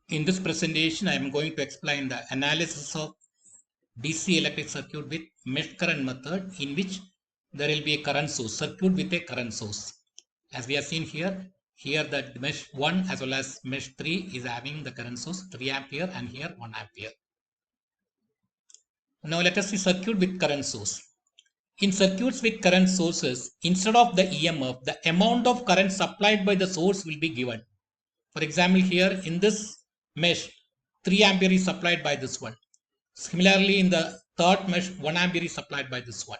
In this presentation, I am going to explain the analysis of DC electric circuit with mesh current method, in which there will be a current source, circuit with a current source. As we have seen here the mesh 1 as well as mesh 3 is having the current source 3 ampere and here 1 ampere. Now let us see circuit with current source. In circuits with current sources, instead of the EMF, the amount of current supplied by the source will be given. For example, here in this mesh, 3 ampere is supplied by this one. Similarly, in the third mesh, 1 ampere is supplied by this one.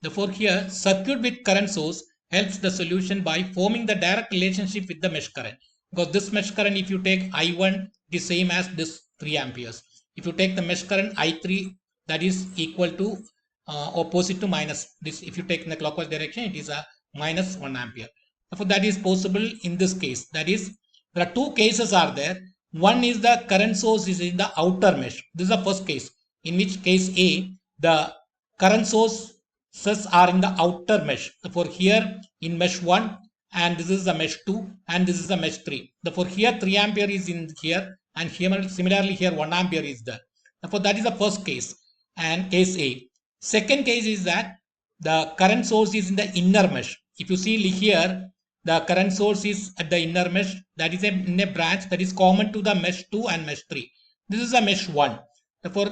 Therefore, here circuit with current source helps the solution by forming the direct relationship with the mesh current. Because this mesh current, if you take I1, it is same as this 3 amperes. If you take the mesh current I3, that is equal to opposite to minus this. If you take in the clockwise direction, it is a minus 1 ampere. Therefore, that is possible in this case. That is, there are two cases are there. One is the current source is in the outer mesh. This is the first case. In which case A, the current sources are in the outer mesh. Therefore, here in mesh 1, and this is the mesh 2, and this is the mesh 3. Therefore, here 3 ampere is in here, and here similarly here 1 ampere is there. Therefore, that is the first case, and case A. Second case is that the current source is in the inner mesh. If you see here, the current source is at the inner mesh, that is in a branch that is common to the mesh 2 and mesh 3. This is a mesh 1. Therefore,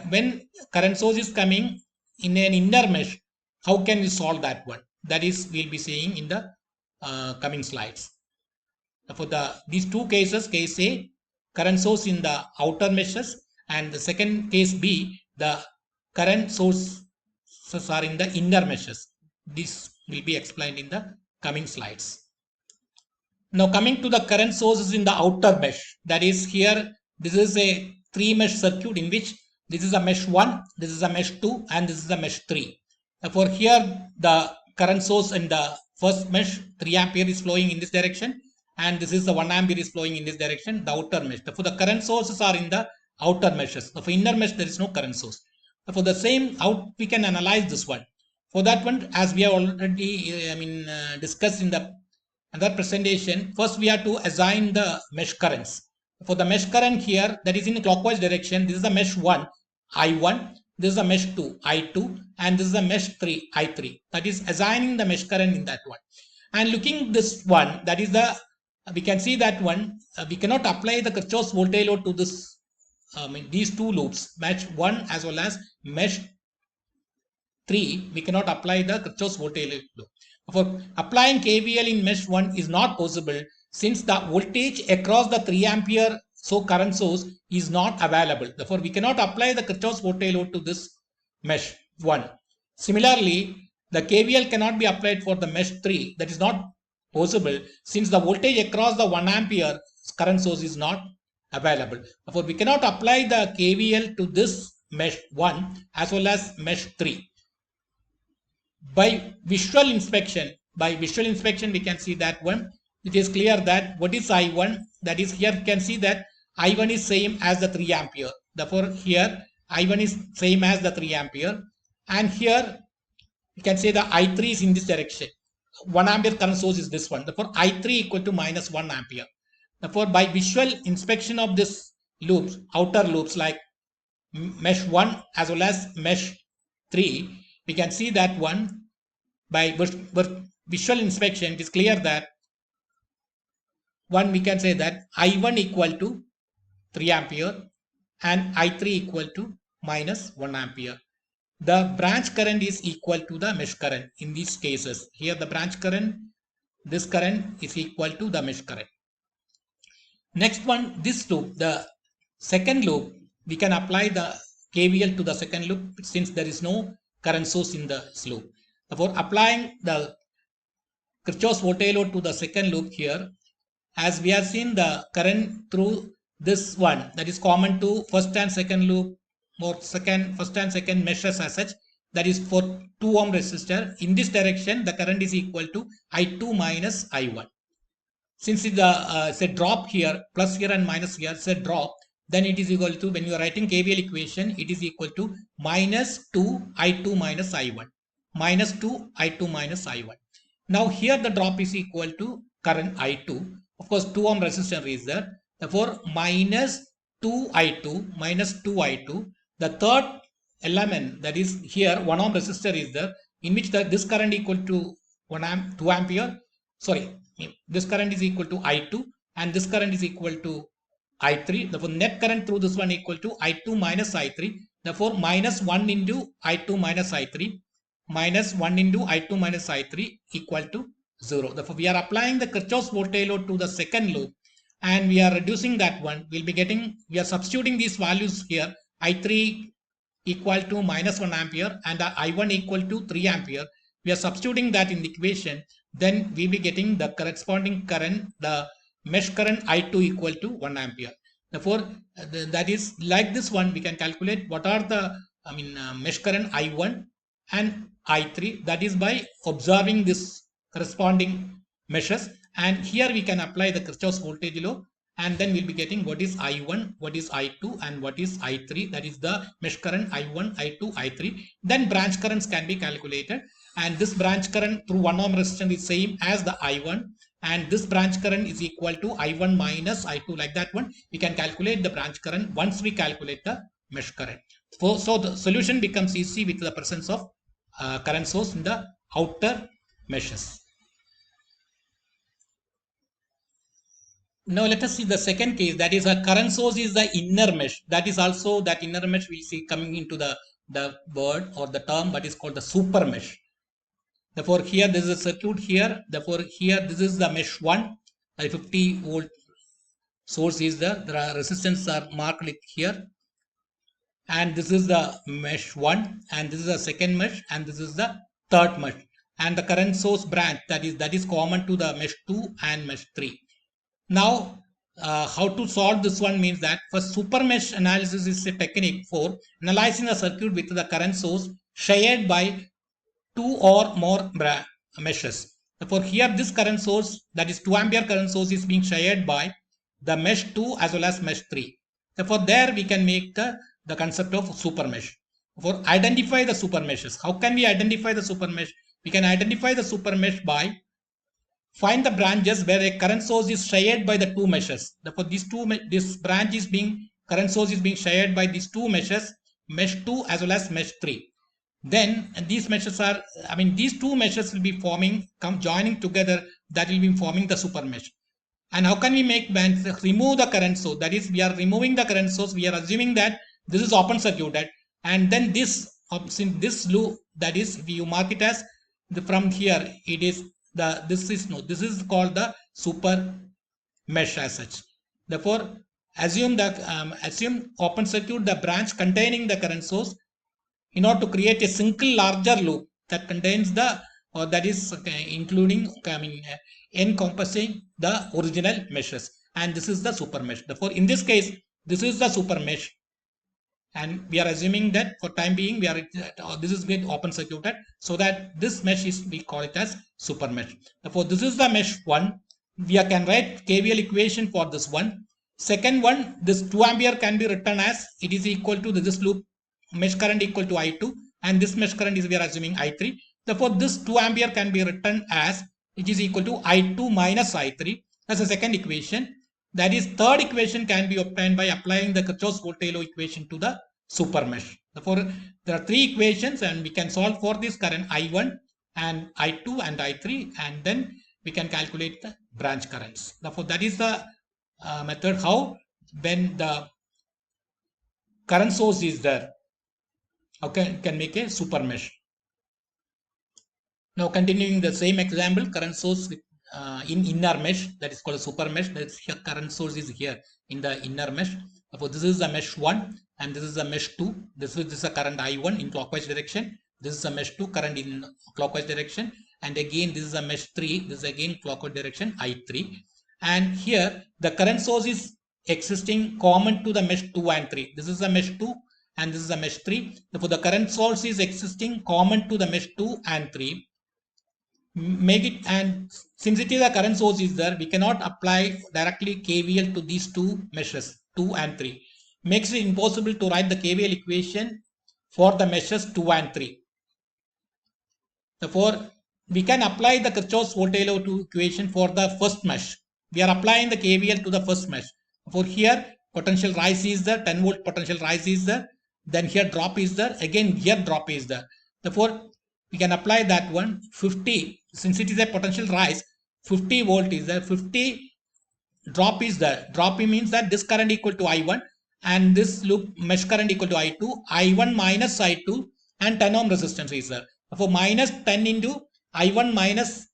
when current source is coming in an inner mesh, how can we solve that one? That is, we'll be seeing in the coming slides. Therefore, these two cases, case A, current source in the outer meshes, and the second case B, the current sources are in the inner meshes. This will be explained in the coming slides. Now coming to the current sources in the outer mesh, that is here, this is a 3 mesh circuit in which this is a mesh 1, this is a mesh 2, and this is a mesh 3. Therefore, here the current source in the first mesh 3 ampere is flowing in this direction, and this is the 1 ampere is flowing in this direction, the outer mesh. Therefore, the current sources are in the outer meshes. For inner mesh, there is no current source. For the same, how we can analyze this one? For that one, as we have already discussed in the other presentation, first we have to assign the mesh currents. For the mesh current here, that is in clockwise direction, this is the mesh 1, I1, this is the mesh 2, I2, and this is the mesh 3, I3. That is assigning the mesh current in that one. And looking this one, that is the, we can see that one, we cannot apply the Kirchhoff's voltage law to this, these two loops, mesh 1 as well as mesh 3, we cannot apply the Kirchhoff's voltage law. For applying KVL in mesh 1 is not possible, since the voltage across the 3 ampere current source is not available. Therefore, we cannot apply the Kirchhoff's voltage law to this mesh 1. Similarly, the KVL cannot be applied for the mesh 3. That is not possible, since the voltage across the 1 ampere current source is not available. Therefore, we cannot apply the KVL to this mesh 1 as well as mesh 3. By visual inspection, we can see that one. It is clear that what is I1, that is here you can see that I1 is same as the 3 ampere. Therefore, here I1 is same as the 3 ampere, and here you can say the I3 is in this direction. 1 ampere current source is this one. Therefore, I3 equal to minus 1 ampere. Therefore, by visual inspection of this loops, outer loops like mesh 1 as well as mesh 3, we can see that one by visual inspection, it is clear that one, we can say that I1 equal to 3 ampere and I3 equal to minus 1 ampere. The branch current is equal to the mesh current in these cases. Here the branch current, this current is equal to the mesh current. Next one, this loop, the second loop, we can apply the KVL to the second loop since there is no current source in the loop. Therefore, applying the Kirchhoff's voltage law to the second loop here, as we have seen the current through this one, that is common to first and second loop or first and second meshes as such, that is for 2 ohm resistor. In this direction, the current is equal to I2 minus I1. Since it's a drop here, plus here and minus here, it's a drop, then it is equal to, when you are writing KVL equation, it is equal to minus 2 I2 minus I1. Minus 2 I2 minus I1. Now here the drop is equal to current I2. Of course, 2 ohm resistor is there. Therefore, minus 2i2 minus 2i2. The third element, that is here 1 ohm resistor is there, in which this current equal to 2 ampere. Sorry, this current is equal to I2 and this current is equal to I3. Therefore, net current through this one equal to I2 minus I3. Therefore, minus 1 into I2 minus I3 minus 1 into I2 minus I3 equal to 0. Therefore, we are applying the Kirchhoff's voltage law to the second loop and we are reducing that one. We are substituting these values here. I3 equal to minus 1 ampere and I1 equal to 3 ampere. We are substituting that in the equation. Then we will be getting the corresponding current, the mesh current I2 equal to 1 ampere. Therefore, that is like this one, we can calculate what are the mesh current I1 and I3. That is by observing this corresponding meshes. And here we can apply the Kirchhoff's voltage law and then we'll be getting what is I1, what is I2 and what is I3. That is the mesh current I1, I2, I3. Then branch currents can be calculated and this branch current through 1 ohm resistance is same as the I1 and this branch current is equal to I1 minus I2, like that one. We can calculate the branch current once we calculate the mesh current. So the solution becomes easy with the presence of current source in the outer meshes. Now let us see the second case, that is a current source is the inner mesh. That is also that inner mesh we see coming into the word or the term, but is called the super mesh. Therefore, here there is a circuit here. Therefore, here this is the mesh 1. A 50 volt source is there. There are resistance are marked here. And this is the mesh 1 and this is the second mesh and this is the third mesh. And the current source branch that is common to the mesh 2 and mesh 3. Now, how to solve this one means that for super mesh analysis is a technique for analyzing a circuit with the current source shared by 2 or more meshes. Therefore, here this current source, that is 2 ampere current source, is being shared by the mesh 2 as well as mesh 3. Therefore, there we can make the concept of super mesh. For identify the super meshes. How can we identify the super mesh? We can identify the super mesh by find the branches where a current source is shared by the two meshes. Therefore, this branch is being current source is being shared by these two meshes, mesh 2 as well as mesh 3. Then these meshes are, these two meshes will be joining together. That will be forming the super mesh. And how can we remove the current source? That is, we are removing the current source. We are assuming that this is open circuited, and then this loop, that is, you mark it as from here. It is this is called the super mesh as such. Therefore, assume open circuit the branch containing the current source in order to create a single larger loop that contains that is including encompassing the original meshes, and this is the super mesh. Therefore, in this case, this is the super mesh, and we are assuming that for time being this is get open circuited, so that this mesh is, we call it as super mesh. Therefore, this is the mesh 1. We can write KVL equation for this one. Second one, this 2 ampere can be written as it is equal to this loop mesh current equal to I2, and this mesh current is, we are assuming, I3. Therefore, this 2 ampere can be written as it is equal to I2 minus I3. That's the second equation. That is, third equation can be obtained by applying the Kirchhoff's voltage law equation to the super mesh. Therefore, there are three equations and we can solve for this current I1 and I2 and I3, and then we can calculate the branch currents. Therefore, that is the method how, when the current source is there, can make a super mesh. Now, continuing the same example, current source with in inner mesh, that is called a super mesh. That is, here current source is here in the inner mesh. Therefore, this is the mesh 1 and this is the mesh 2. This is a current I1 in clockwise direction. This is a mesh 2 current in clockwise direction, and again this is a mesh 3. This is again clockwise direction I3, and here the current source is existing common to the mesh 2 and 3. This is a mesh 2 and this is a mesh 3. Therefore, the current source is existing common to the mesh 2 and 3. Make it, and since it is a current source is there, we cannot apply directly KVL to these two meshes 2 and 3. Makes it impossible to write the KVL equation for the meshes 2 and 3. Therefore, we can apply the Kirchhoff's voltage law equation for the first mesh. We are applying the KVL to the first mesh. For here potential rise is there, 10 volt potential rise is there, then here drop is there, again here drop is there. Therefore we can apply that one 50, since it is a potential rise, 50 volt is there, 50 drop is there. Drop means that this current equal to I1 and this loop mesh current equal to I2, I1 minus I2 and 10 ohm resistance is there. Therefore minus 10 into I1 minus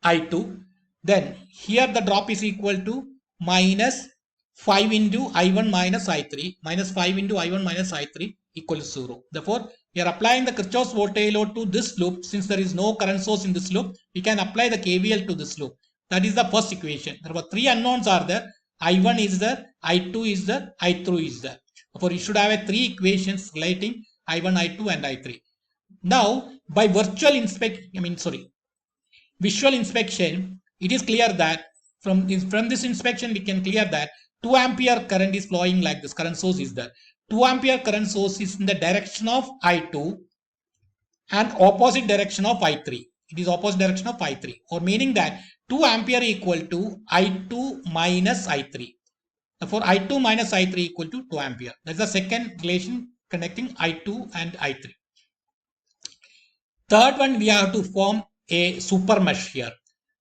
I2, then here the drop is equal to minus 5 into I1 minus I3, minus 5 into I1 minus I3 equals 0. Therefore we are applying the Kirchhoff's voltage law to this loop. Since there is no current source in this loop, we can apply the KVL to this loop. That is the first equation. There were three unknowns are there. I1 is there, I2 is there, I3 is there. Therefore you should have a three equations relating I1, I2 and I3. Now by visual inspection, it is clear that from this inspection we can clear that 2 ampere current is flowing like this. Current source is there. 2 ampere current source is in the direction of I2 and opposite direction of I3. It is opposite direction of I3, or meaning that 2 ampere equal to I2 minus I3. Therefore I2 minus I3 equal to 2 ampere. That's the second relation connecting I2 and I3. Third one, we have to form a super mesh here.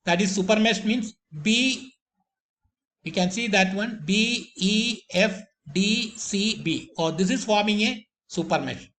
That is, super mesh means B, we can see that one, B, E, F, D, C, B, or this is forming a super mesh.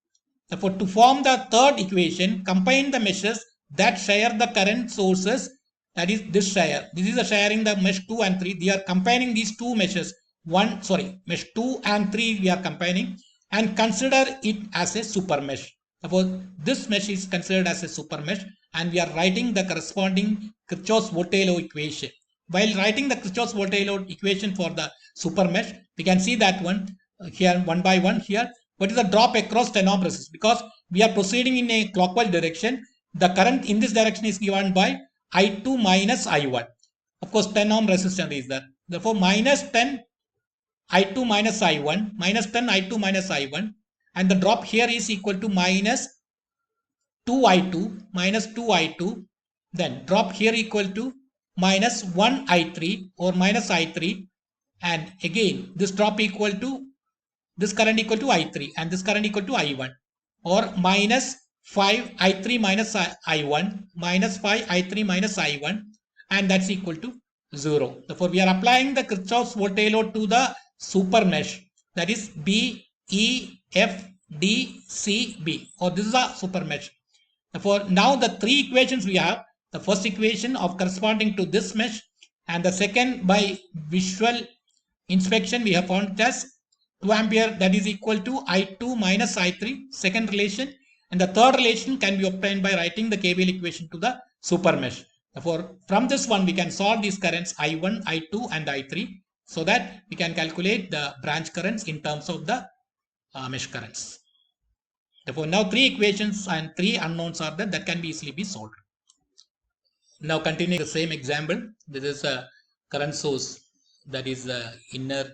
Therefore to form the third equation, combine the meshes that share the current sources, that is this share. This is the sharing the mesh 2 and 3. They are combining these two meshes. Mesh 2 and 3 we are combining and consider it as a super mesh. Therefore this mesh is considered as a super mesh and we are writing the corresponding Kirchhoff's voltage law equation. While writing the Kirchhoff's voltage law equation for the super mesh, we can see that one here one by one here. What is the drop across 10 ohm resistance? Because we are proceeding in a clockwise direction, the current in this direction is given by I2 minus I1. Of course 10 ohm resistance is there. Therefore minus 10 I2 minus I1, minus 10 I2 minus I1, and the drop here is equal to minus 2 I2, minus 2 I2, then drop here equal to minus 1 I3 or minus I3, and again this drop equal to this current equal to I3 and this current equal to I1, or minus 5 I3 minus I1 minus 5 I3 minus I1, and that's equal to 0. Therefore we are applying the Kirchhoff's voltage law to the super mesh, that is B, E, F, D, C, B, or this is a super mesh. Therefore now the three equations we have, the first equation of corresponding to this mesh, and the second by visual inspection we have found it as 2 ampere, that is equal to I2 minus I3, second relation, and the third relation can be obtained by writing the KVL equation to the super mesh. Therefore from this one we can solve these currents I1, I2 and I3 so that we can calculate the branch currents in terms of the mesh currents. Therefore now three equations and three unknowns are there that can be easily be solved. Now continuing the same example, this is a current source that is the inner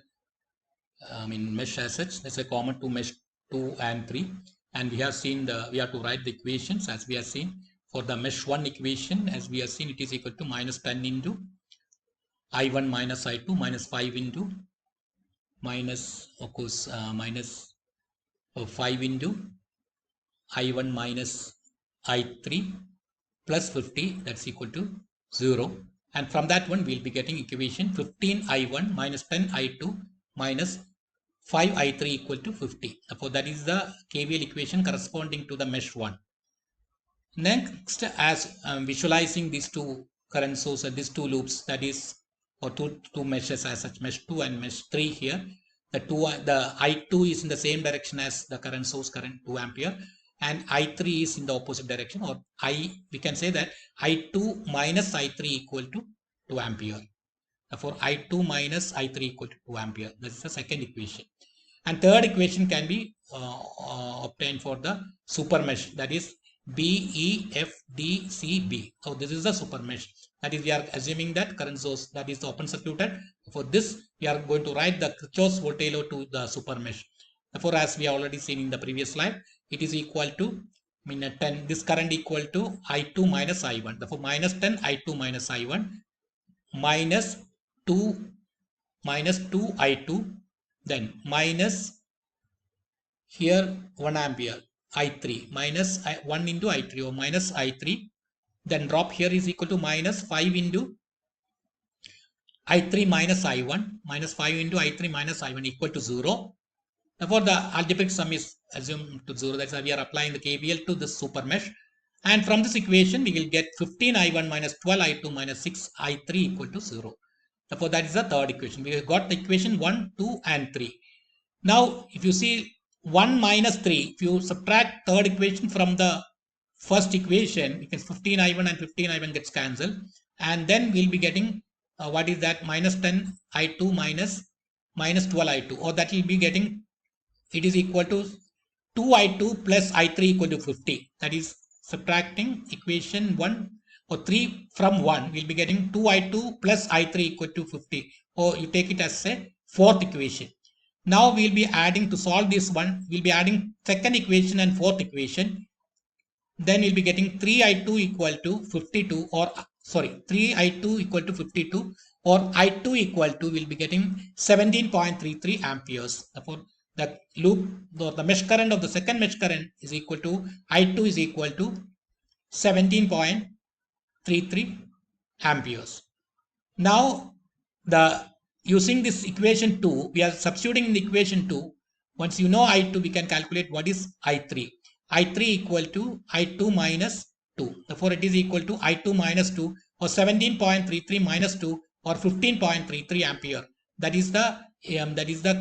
mesh as such. That's a common to mesh 2 and 3, and we have seen we have to write the equations as we have seen. For the mesh 1 equation, as we have seen, it is equal to minus 10 into I1 minus I2 minus 5 into minus, of course, minus 5 into I1 minus I3 plus 50, that's equal to 0. And from that one we'll be getting equation 15 I1 minus 10 I2 minus 5 I3 equal to 50. Therefore that is the KVL equation corresponding to the mesh 1. Next, as visualizing these two current sources, these two loops, that is, or two meshes as such, mesh 2 and mesh 3 here. The I2 is in the same direction as the current source, current 2 ampere, and I3 is in the opposite direction, or we can say that I2 minus I3 equal to 2 ampere. Therefore I2 minus I3 equal to 2 ampere. This is the second equation. And third equation can be obtained for the super mesh, that is B, E, F, D, C, B. So this is the super mesh. That is, we are assuming that current source, that is the open circuited. For this, we are going to write the Kirchhoff's voltage law to the super mesh. Therefore, as we have already seen in the previous slide, it is equal to 10. This current equal to I2 minus I1. Therefore, minus 10 I2 minus I1 minus 2 minus 2I2, then minus here 1 ampere I3 minus 1 into I3 or minus I3, then drop here is equal to minus 5 into I3 minus I1, minus 5 into I3 minus I1 equal to 0. Therefore, the algebraic sum is assumed to 0. That's why we are applying the KVL to this super mesh. And from this equation, we will get 15I1 minus 12I2 minus 6I3 equal to 0. Therefore, that is the third equation. We have got the equation 1, 2 and 3. Now, if you see 1 minus 3, if you subtract third equation from the first equation, because 15I1 and 15I1 gets cancelled. And then we'll be getting what is that, minus 10I2 minus 12I2, or that will be getting, it is equal to 2I2 plus I3 equal to 50. That is subtracting equation 1 or 3 from 1, we'll be getting 2I2 plus I3 equal to 50, or you take it as a fourth equation. Now we'll be adding, to solve this one, we'll be adding second equation and fourth equation. Then we'll be getting 3I2 equal to 52, or sorry, 3I2 equal to 52, or I2 equal to, we'll be getting 17.33 amperes. Therefore, the loop, the mesh current of the second mesh current is equal to, I2 is equal to 17.33 amperes. Now, using this equation 2, we are substituting in the equation 2. Once you know I2, we can calculate what is I3. I3 equal to I2 minus 2. Therefore, it is equal to I2 minus 2, or 17.33 minus 2, or 15.33 ampere. That is the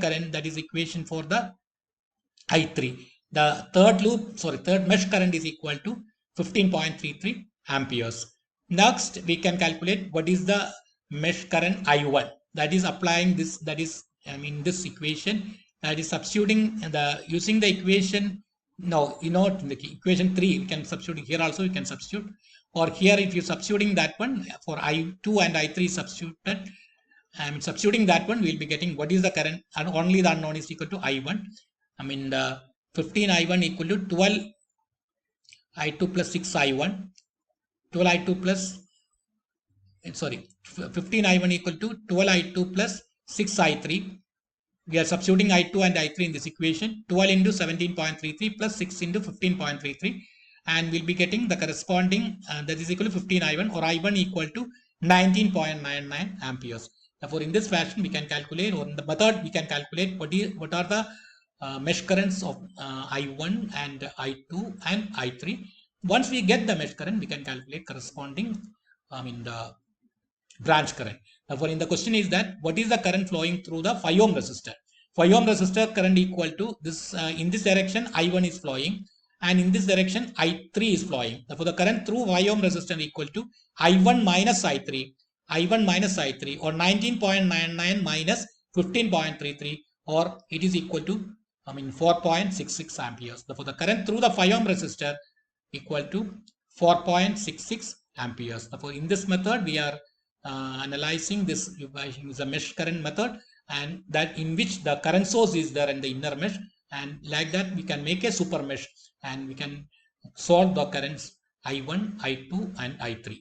current, that is equation for the I3. The third mesh current is equal to 15.33 amperes. Next, we can calculate what is the mesh current I1. That is applying this, that is, this equation, that is substituting using the equation. Now, in the equation 3, we can substitute here also, we can substitute. Or here, if you're substituting that one, for I2 and I3 substituted, substituting that one, we'll be getting what is the current, and only the unknown is equal to I1. The 15I1 equal to 12I2 plus 6I1, 12I2 plus, 15I1 equal to 12I2 plus 6I3. We are substituting I2 and I3 in this equation. 12 into 17.33 plus 6 into 15.33, and we'll be getting the corresponding, that is equal to 15I1, or I1 equal to 19.99 amperes. Therefore, in this fashion, we can calculate, or in the method, we can calculate what are the mesh currents of I1 and I2 and I3. Once we get the mesh current, we can calculate corresponding, the branch current. Therefore, in the question is that what is the current flowing through the 5 ohm resistor? 5 ohm resistor current equal to this, in this direction I1 is flowing, and in this direction I3 is flowing. Therefore, the current through 5 ohm resistor equal to I1 minus I3, or 19.99 minus 15.33, or it is equal to 4.66 amperes. Therefore, the current through the 5 ohm resistor equal to 4.66 amperes. Therefore, in this method, we are analyzing this using the mesh current method, and that in which the current source is there in the inner mesh, and like that we can make a super mesh, and we can solve the currents I1, I2 and I3.